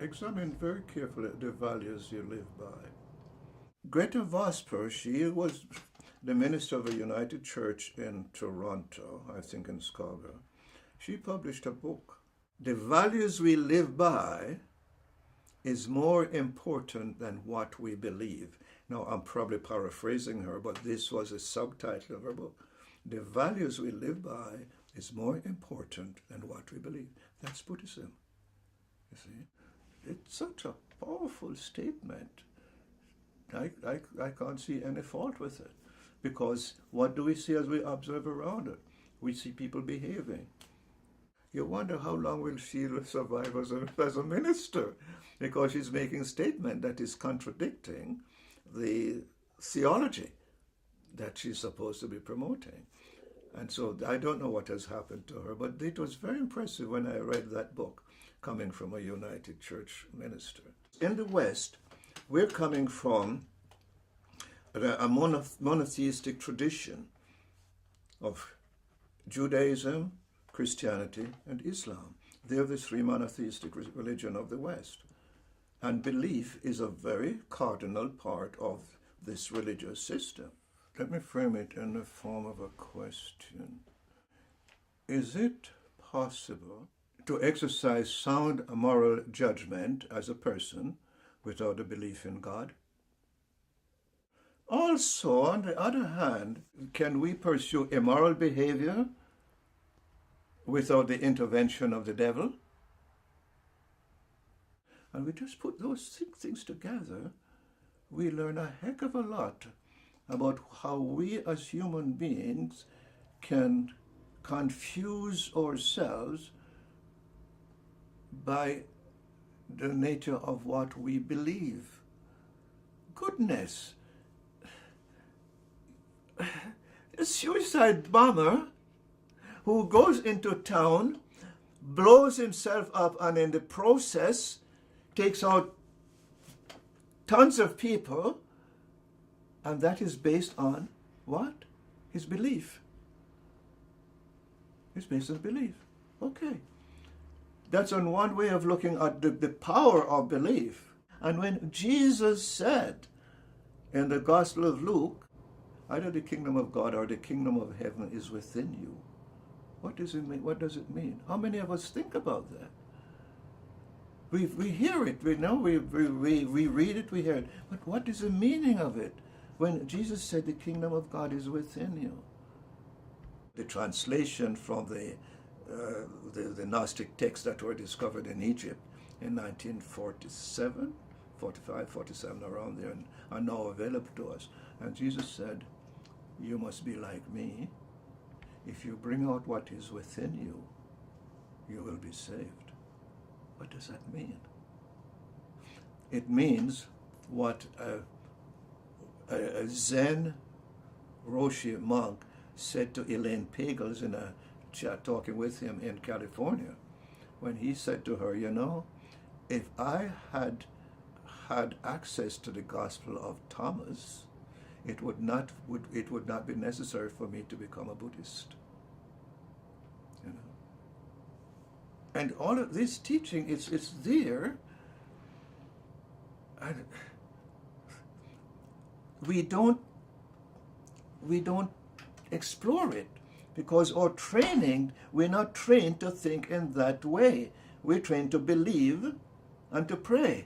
Examine very carefully the values you live by. Greta Vosper, she was the minister of a United Church in Toronto, I think in Scarborough. She published a book. The values we live by is more important than what we believe. Now, I'm probably paraphrasing her, but this was a subtitle of her book. The values we live by is more important than what we believe. That's Buddhism. You see, it's such a powerful statement. I can't see any fault with it. Because what do we see as we observe around it? We see people behaving. You wonder how long will she survive as a minister, because she's making a statement that is contradicting the theology that she's supposed to be promoting. And so I don't know what has happened to her, but it was very impressive when I read that book coming from a United Church minister. In the West, we're coming from a monotheistic tradition of Judaism, Christianity, and Islam. They're the three monotheistic religions of the West. And belief is a very cardinal part of this religious system. Let me frame it in the form of a question. Is it possible to exercise sound moral judgment as a person without a belief in God? Also, on the other hand, can we pursue immoral behavior without the intervention of the devil? And we just put those things together, we learn a heck of a lot about how we as human beings can confuse ourselves by the nature of what we believe. Goodness! A suicide bomber who goes into town, blows himself up, and in the process takes out tons of people, and that is based on what? His belief. It's based on belief. Okay. That's on one way of looking at the power of belief. And when Jesus said in the Gospel of Luke, either the kingdom of God or the kingdom of heaven is within you, what does it mean? What does it mean? How many of us think about that? We hear it, we know, we read it, we hear it. But what is the meaning of it when Jesus said the kingdom of God is within you? The translation from the Gnostic texts that were discovered in Egypt in 1947, 45, 47, around there, and are now available to us. And Jesus said, you must be like me. If you bring out what is within you, you will be saved. What does that mean? It means what a Zen Roshi monk said to Elaine Pagels in a chat talking with him in California, when he said to her, you know, if I had had access to the Gospel of Thomas, it would not be necessary for me to become a Buddhist. You know? And all of this teaching, it's there, and we don't explore it because our training, we're not trained to think in that way. We're trained to believe and to pray.